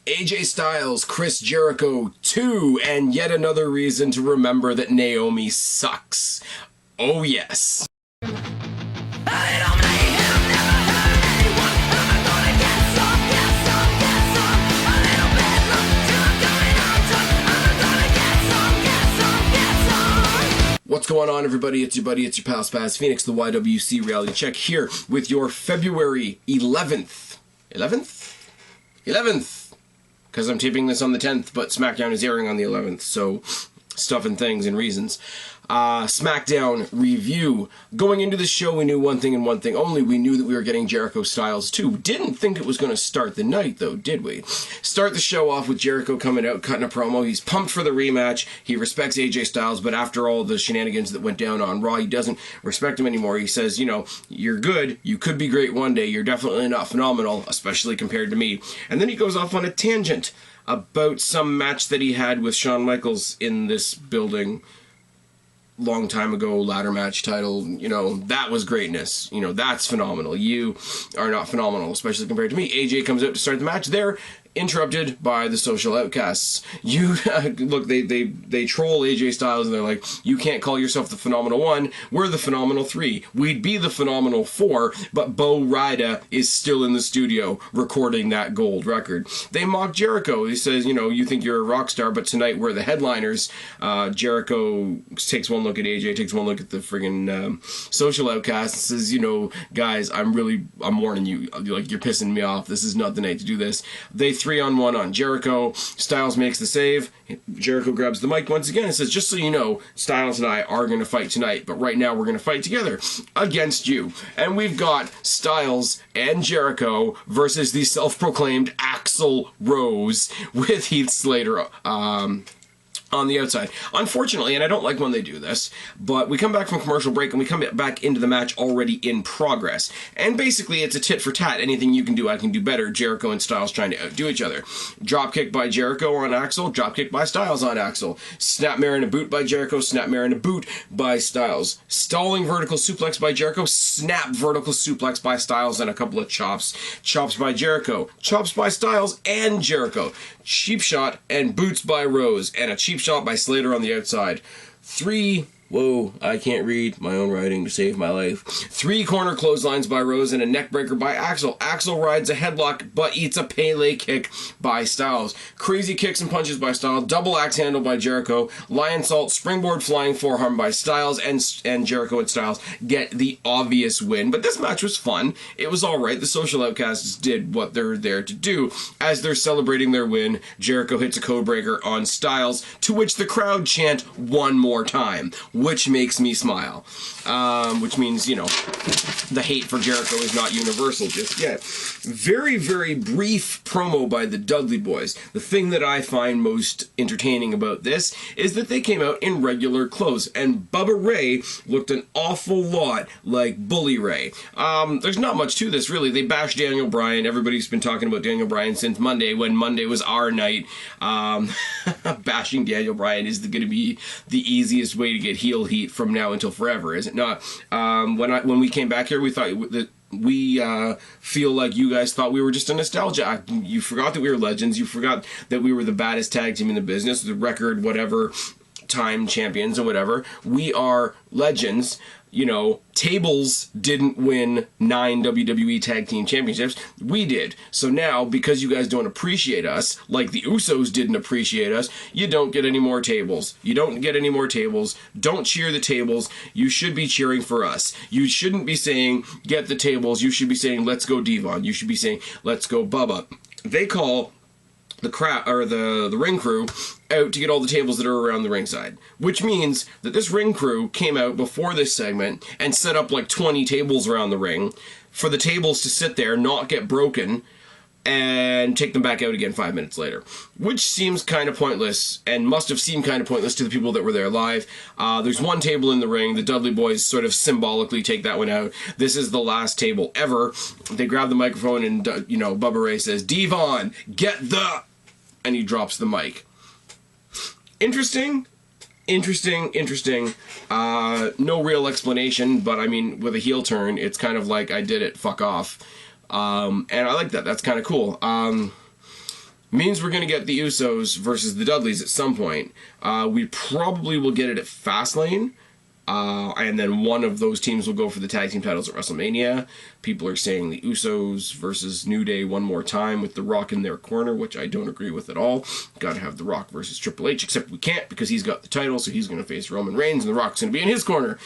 AJ Styles, Chris Jericho 2, and yet another reason to remember that Naomi sucks. Oh yes. What's going on, everybody? It's your buddy, it's your pal Spaz Phoenix, the YWC Reality Check here with your February 11th. 11th! Because I'm taping this on the 10th, but SmackDown is airing on the 11th, so stuff and things and reasons. SmackDown review. Going into the show, we knew one thing and one thing only. We knew that we were getting Jericho Styles 2. Didn't think it was going to start the night, though, did we? Start the show off with Jericho coming out, cutting a promo. He's pumped for the rematch. He respects AJ Styles, but after all the shenanigans that went down on Raw, he doesn't respect him anymore. He says, you know, you're good. You could be great one day. You're definitely not phenomenal, especially compared to me. And then he goes off on a tangent about some match that he had with Shawn Michaels in this building long time ago, ladder match title. You know, that was greatness. You know, that's phenomenal. You are not phenomenal, especially compared to me. AJ comes out to start the match. They're interrupted by the Social Outcasts. You look, they troll AJ Styles and they're like, you can't call yourself the Phenomenal 1. We're the Phenomenal 3. We'd be the Phenomenal 4, but Bo Rida is still in the studio recording that gold record. They mock Jericho. He says, you know, you think you're a rock star, but tonight we're the headliners. Jericho takes one look at AJ, takes one look at the friggin' Social Outcasts, says, you know, guys, I'm warning you. Like, you're pissing me off. This is not the night to do this. They 3-on-1 on Jericho. Styles makes the save. Jericho grabs the mic once again and says, just so you know, Styles and I are going to fight tonight, but right now we're going to fight together against you. And we've got Styles and Jericho versus the self-proclaimed Axl Rose with Heath Slater on the outside. Unfortunately, and I don't like when they do this, but we come back from commercial break and we come back into the match already in progress. And basically, it's a tit for tat. Anything you can do, I can do better. Jericho and Styles trying to outdo each other. Dropkick by Jericho on Axl, dropkick by Styles on Axl. Snapmare and a boot by Jericho, snapmare and a boot by Styles. Stalling vertical suplex by Jericho, snap vertical suplex by Styles, and a couple of chops. Chops by Jericho, chops by Styles and Jericho. Cheap shot and boots by Rose, and a cheap shot by Slater on the outside. Whoa, I can't read my own writing to save my life. 3 corner clotheslines by Rose and a neckbreaker by Axl. Axl rides a headlock but eats a Pele kick by Styles. Crazy kicks and punches by Styles. Double axe handle by Jericho. Lion salt, springboard flying forearm by Styles, and Jericho and Styles get the obvious win. But this match was fun. It was alright. The Social Outcasts did what they're there to do. As they're celebrating their win, Jericho hits a codebreaker on Styles, to which the crowd chant one more time, which makes me smile. Which means, you know, the hate for Jericho is not universal just yet. Very, very brief promo by the Dudley Boys. The thing that I find most entertaining about this is that they came out in regular clothes, and Bubba Ray looked an awful lot like Bully Ray. There's not much to this, really. They bashed Daniel Bryan. Everybody's been talking about Daniel Bryan since Monday, when Monday was our night. Bashing Daniel Bryan is going to be the easiest way to get heel heat from now until forever, is it not? When we came back here, we thought that we feel like you guys thought we were just a nostalgia act. You forgot that we were legends. You forgot that we were the baddest tag team in the business, the record, whatever, time champions or whatever. We are legends. You know, Tables didn't win 9 WWE Tag Team Championships. We did. So now, because you guys don't appreciate us, like the Usos didn't appreciate us, you don't get any more tables. You don't get any more tables. Don't cheer the tables. You should be cheering for us. You shouldn't be saying, get the tables. You should be saying, let's go Devon. You should be saying, let's go Bubba. They call the crowd, or the ring crew, out to get all the tables that are around the ringside. Which means that this ring crew came out before this segment and set up like 20 tables around the ring for the tables to sit there, not get broken, and take them back out again 5 minutes later. Which seems kind of pointless, and must have seemed kind of pointless to the people that were there live. There's one table in the ring. The Dudley Boys sort of symbolically take that one out. This is the last table ever. They grab the microphone and, you know, Bubba Ray says, Devon, get the... and he drops the mic. Interesting. No real explanation, but I mean, with a heel turn, it's kind of like, I did it, fuck off. And I like that. That's kind of cool. means we're going to get the Usos versus the Dudleys at some point. We probably will get it at Fastlane. And then one of those teams will go for the tag team titles at WrestleMania. People are saying the Usos versus New Day one more time with The Rock in their corner, which I don't agree with at all. Got to have The Rock versus Triple H, except we can't because he's got the title, so he's going to face Roman Reigns, and The Rock's going to be in his corner.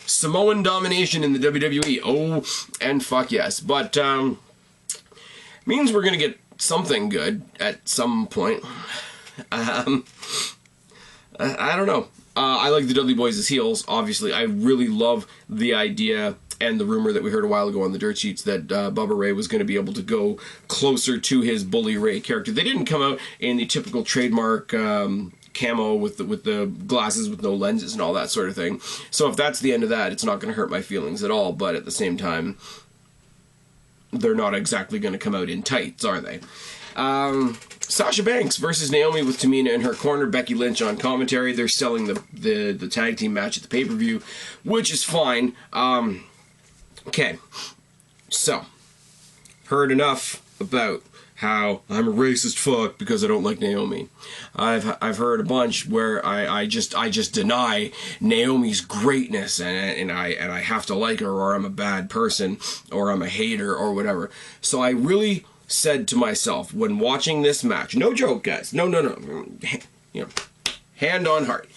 Samoan domination in the WWE. Oh, and fuck yes. But, means we're going to get something good at some point. I don't know. I like the Dudley Boys as heels, obviously. I really love the idea and the rumor that we heard a while ago on the dirt sheets that Bubba Ray was going to be able to go closer to his Bully Ray character. They didn't come out in the typical trademark camo with the glasses with no lenses and all that sort of thing. So if that's the end of that, it's not going to hurt my feelings at all. But at the same time, they're not exactly going to come out in tights, are they? Sasha Banks versus Naomi with Tamina in her corner, Becky Lynch on commentary. They're selling the tag team match at the pay-per-view, which is fine. Okay, so heard enough about how I'm a racist fuck because I don't like Naomi. I've heard a bunch where I just deny Naomi's greatness and I have to like her, or I'm a bad person, or I'm a hater, or whatever. So I really said to myself when watching this match, no joke, guys, no, you know, hand on heart,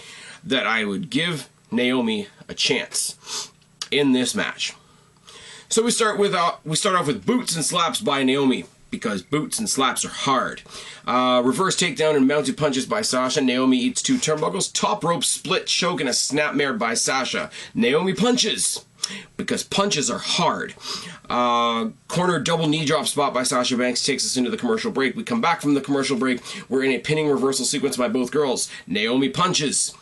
that I would give Naomi a chance in this match. So we start off with boots and slaps by Naomi, because boots and slaps are hard. Reverse takedown and mounted punches by Sasha. Naomi eats 2 turnbuckles. Top rope split choke and a snapmare by Sasha. Naomi punches, because punches are hard. Corner double knee drop spot by Sasha Banks takes us into the commercial break. We come back from the commercial break. We're in a pinning reversal sequence by both girls. Naomi punches,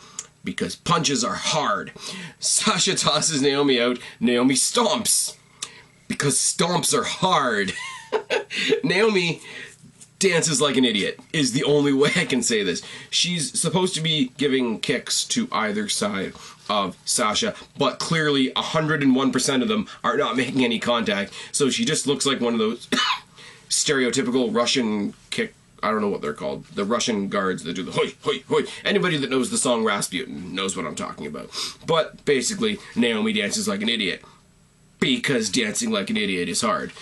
because punches are hard. Sasha tosses Naomi out. Naomi stomps, because stomps are hard. Naomi dances like an idiot, is the only way I can say this. She's supposed to be giving kicks to either side of Sasha, but clearly 101% of them are not making any contact, so she just looks like one of those stereotypical Russian kick, I don't know what they're called, the Russian guards that do the hoi, hoi, hoi. Anybody that knows the song Rasputin knows what I'm talking about. But basically, Naomi dances like an idiot, because dancing like an idiot is hard.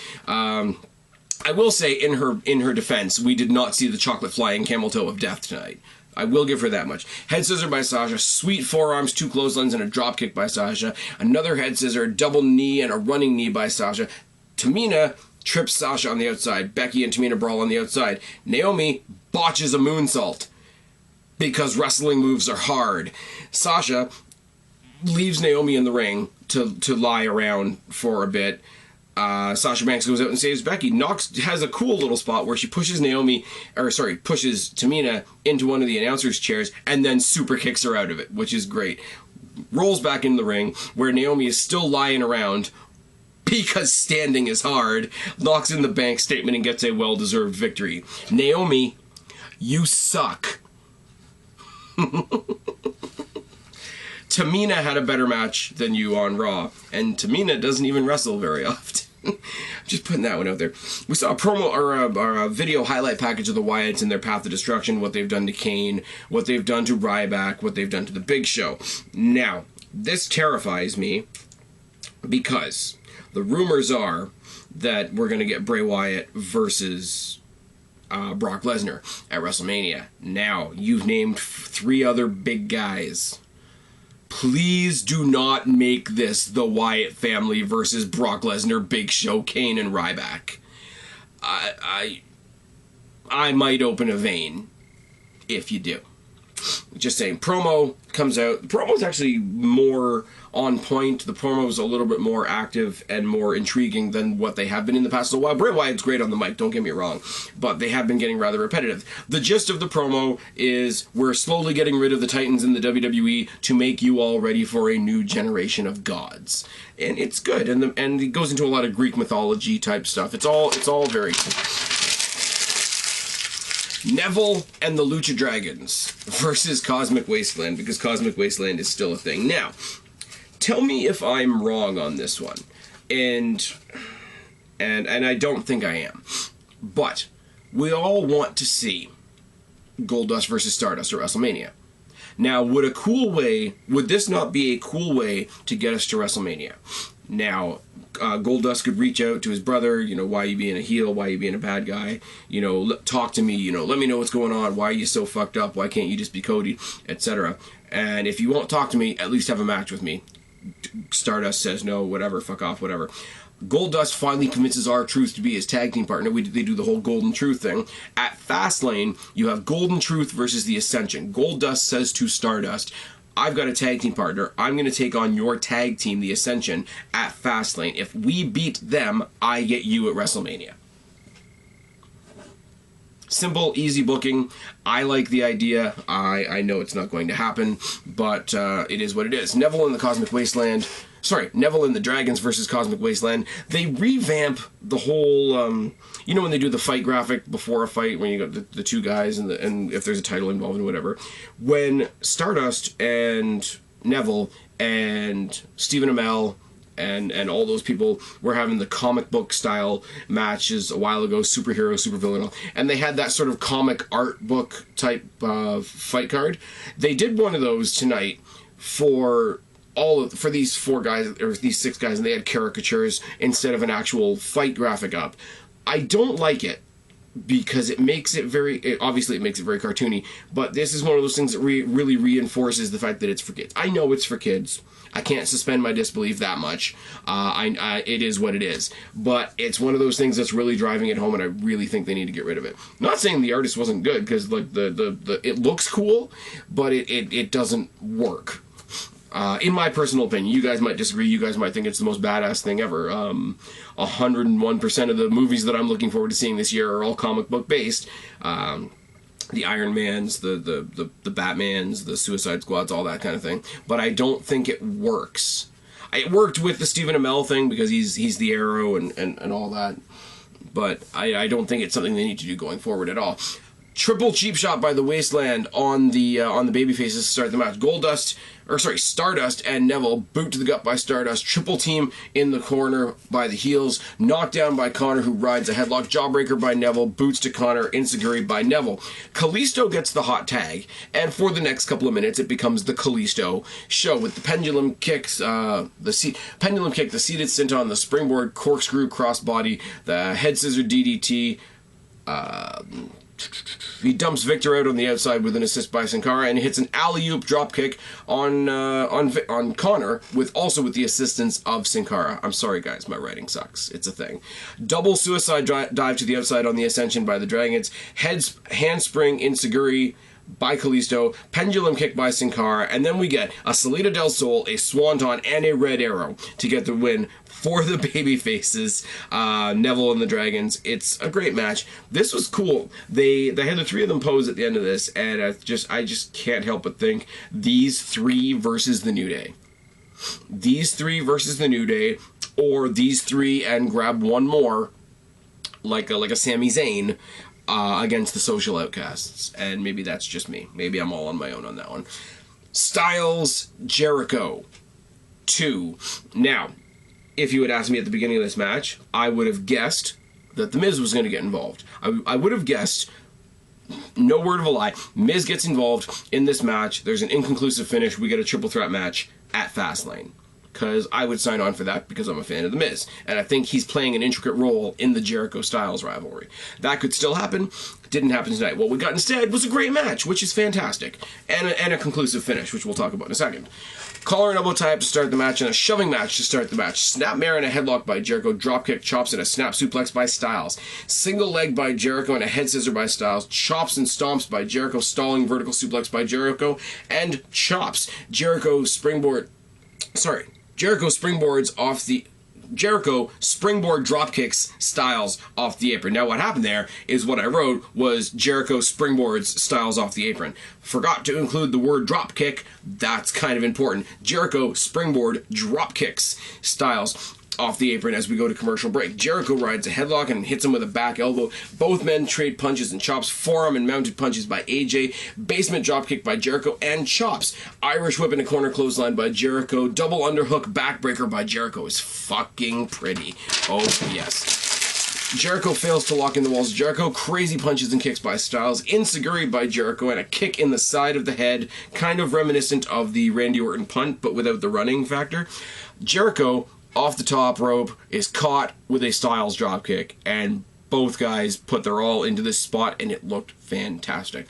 I will say, in her defense, we did not see the chocolate flying camel toe of death tonight. I will give her that much. Head scissor by Sasha, sweet forearms, 2 clotheslines, and a drop kick by Sasha. Another head scissor, a double knee, and a running knee by Sasha. Tamina trips Sasha on the outside. Becky and Tamina brawl on the outside. Naomi botches a moonsault, because wrestling moves are hard. Sasha leaves Naomi in the ring to lie around for a bit. Sasha Banks goes out and saves Becky. Knox has a cool little spot where she pushes pushes Tamina into one of the announcer's chairs and then super kicks her out of it, which is great. Rolls back into the ring where Naomi is still lying around because standing is hard. Locks in the bank statement and gets a well-deserved victory. Naomi, you suck. Tamina had a better match than you on Raw, and Tamina doesn't even wrestle very often. Just putting that one out there. We saw a promo or a video highlight package of the Wyatts and their path to destruction, what they've done to Kane, what they've done to Ryback, what they've done to the Big Show. Now, this terrifies me because the rumors are that we're going to get Bray Wyatt versus Brock Lesnar at WrestleMania. Now, you've named 3 other big guys. Please do not make this the Wyatt family versus Brock Lesnar, Big Show, Kane, and Ryback. I might open a vein if you do. Just saying, promo comes out. The promo is actually more on point. The promo is a little bit more active and more intriguing than what they have been in the past. So while Bray Wyatt's great on the mic, don't get me wrong, but they have been getting rather repetitive. The gist of the promo is we're slowly getting rid of the Titans in the WWE to make you all ready for a new generation of gods. And it's good, and it goes into a lot of Greek mythology type stuff. It's all very cool. Neville and the Lucha Dragons versus Cosmic Wasteland, because Cosmic Wasteland is still a thing. Now, tell me if I'm wrong on this one. And I don't think I am. But we all want to see Goldust versus Stardust at WrestleMania. Now, would this not be a cool way to get us to WrestleMania? Now, Goldust could reach out to his brother, why are you being a heel, why are you being a bad guy, talk to me, let me know what's going on, why are you so fucked up, why can't you just be Cody, etc. And if you won't talk to me, at least have a match with me. Stardust says no, whatever, fuck off, whatever. Goldust finally convinces R-Truth to be his tag team partner. They do the whole Golden Truth thing. At Fastlane, you have Golden Truth versus the Ascension. Goldust says to Stardust, I've got a tag team partner. I'm going to take on your tag team, the Ascension, at Fastlane. If we beat them, I get you at WrestleMania. Simple, easy booking. I like the idea. I know it's not going to happen, but it is what it is. Neville in the Cosmic Wasteland. Neville and the Dragons versus Cosmic Wasteland. They revamp the whole, when they do the fight graphic before a fight, when you got the two guys and if there's a title involved and whatever. When Stardust and Neville and Stephen Amell and all those people were having the comic book style matches a while ago, superhero, supervillain, and they had that sort of comic art book type fight card. They did one of those tonight for these 4 guys, or these 6 guys, and they had caricatures instead of an actual fight graphic up. I don't like it because it makes it very cartoony, but this is one of those things that really reinforces the fact that it's for kids. I know it's for kids. I can't suspend my disbelief that much. It is what it is. But it's one of those things that's really driving it home, and I really think they need to get rid of it. Not saying the artist wasn't good, because like it looks cool, but it doesn't work. In my personal opinion, you guys might disagree. You guys might think it's the most badass thing ever. 101% of the movies that I'm looking forward to seeing this year are all comic book based. The Iron Mans, the Batmans, the Suicide Squads, all that kind of thing. But I don't think it works. It worked with the Stephen Amell thing because he's the Arrow and all that. But I don't think it's something they need to do going forward at all. Triple cheap shot by the Wasteland on the babyfaces to start the match. Stardust and Neville boot to the gut by Stardust. Triple team in the corner by the heels. Knockdown by Connor, who rides a headlock. Jawbreaker by Neville. Boots to Connor. Enziguri by Neville. Kalisto gets the hot tag, and for the next couple of minutes, it becomes the Kalisto show with the pendulum kicks, the seated senton, the springboard corkscrew crossbody, the head scissor DDT. He dumps Victor out on the outside with an assist by Sin Cara and hits an alley-oop dropkick on Connor with the assistance of Sin Cara. I'm sorry, guys, my writing sucks. It's a thing. Double suicide dive to the outside on the Ascension by the Dragons. Handspring Enziguri by Kalisto, pendulum kick by Sin Cara, and then we get a Salida del Sol, a Swanton, and a Red Arrow to get the win for the babyfaces, Neville and the Dragons. It's a great match. This was cool. They had the 3 of them pose at the end of this, and I just can't help but think these 3 versus the New Day. These 3 versus the New Day, or these 3 and grab one more, like a Sami Zayn, against the Social Outcasts. And maybe that's just me. Maybe I'm all on my own on that one. Styles, Jericho 2. Now, if you had asked me at the beginning of this match, I would have guessed that The Miz was going to get involved. I would have guessed, no word of a lie, Miz gets involved in this match. There's an inconclusive finish. We get a triple threat match at Fastlane. Because I would sign on for that because I'm a fan of The Miz. And I think he's playing an intricate role in the Jericho-Styles rivalry. That could still happen. Didn't happen tonight. What we got instead was a great match, which is fantastic. And a conclusive finish, which we'll talk about in a second. Collar and elbow tie-up to start the match, and a shoving match to start the match. Snapmare and a headlock by Jericho. Dropkick, chops, and a snap suplex by Styles. Single leg by Jericho and a head scissor by Styles. Chops and stomps by Jericho. Stalling vertical suplex by Jericho. And chops. Jericho springboard drop kicks Styles off the apron. Now what happened there is what I wrote was Jericho springboards Styles off the apron. Forgot to include the word drop kick. That's kind of important. Jericho springboard drop kicks Styles off the apron as we go to commercial break. Jericho rides a headlock and hits him with a back elbow. Both men trade punches and chops. Forearm and mounted punches by AJ. Basement dropkick by Jericho and chops. Irish whip in a corner clothesline by Jericho. Double underhook backbreaker by Jericho is fucking pretty. Oh, yes. Jericho fails to lock in the walls of Jericho. Crazy punches and kicks by Styles. Enziguri by Jericho, and a kick in the side of the head, kind of reminiscent of the Randy Orton punt, but without the running factor. Jericho, off the top rope, is caught with a Styles dropkick, and both guys put their all into this spot, and it looked fantastic.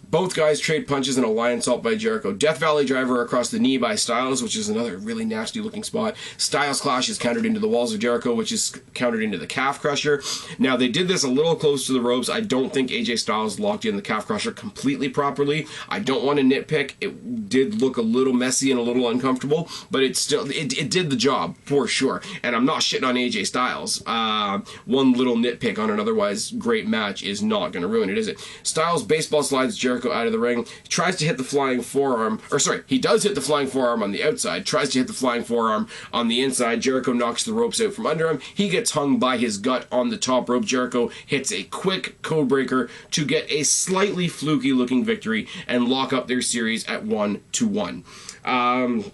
Both guys trade punches in a lion salt by Jericho. Death Valley Driver across the knee by Styles, which is another really nasty looking spot. Styles Clash is countered into the walls of Jericho, which is countered into the Calf Crusher. Now, they did this a little close to the ropes. I don't think AJ Styles locked in the Calf Crusher completely properly. I don't want to nitpick. It did look a little messy and a little uncomfortable, but it did the job for sure. And I'm not shitting on AJ Styles. One little nitpick on an otherwise great match is not going to ruin it, is it? Styles baseball slides Jericho out of the ring. He tries to hit the flying forearm. Or sorry, he does hit the flying forearm on the outside. Tries to hit the flying forearm on the inside. Jericho knocks the ropes out from under him. He gets hung by his gut on the top rope. Jericho hits a quick codebreaker to get a slightly fluky looking victory and lock up their series at 1-1.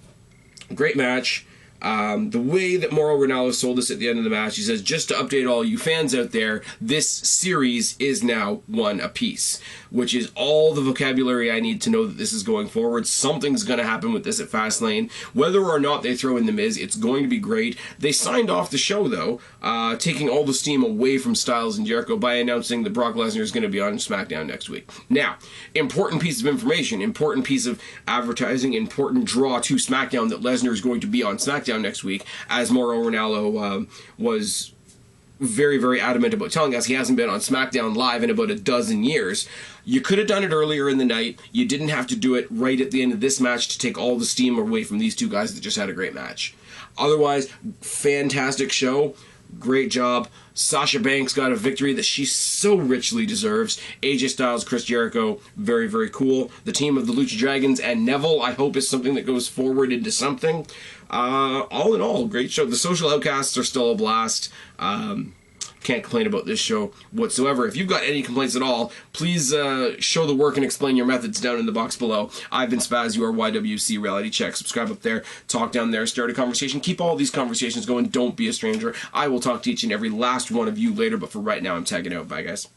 Great match. The way that Mauro Ranallo sold us at the end of the match, he says, just to update all you fans out there, this series is now one apiece, which is all the vocabulary I need to know that this is going forward. Something's going to happen with this at Fastlane. Whether or not they throw in The Miz, it's going to be great. They signed off the show, though, taking all the steam away from Styles and Jericho by announcing that Brock Lesnar is going to be on SmackDown next week. Now, important piece of information, important piece of advertising, important draw to SmackDown that Lesnar is going to be on SmackDown next week, as Mauro Ranallo was very, very adamant about telling us. He hasn't been on SmackDown Live in about a dozen years. You could have done it earlier in the night. You didn't have to do it right at the end of this match to take all the steam away from these two guys that just had a great match. Otherwise, fantastic show. Great job. Sasha Banks got a victory that she so richly deserves. AJ Styles, Chris Jericho, very, very cool. The team of the Lucha Dragons and Neville, I hope, is something that goes forward into something. All in all, great show. The Social Outcasts are still a blast. Can't complain about this show whatsoever. If you've got any complaints at all, please show the work and explain your methods down in the box below. I've been Spaz, you are YWC Reality Check. Subscribe up there, talk down there, start a conversation. Keep all these conversations going. Don't be a stranger. I will talk to each and every last one of you later, but for right now, I'm tagging out. Bye, guys.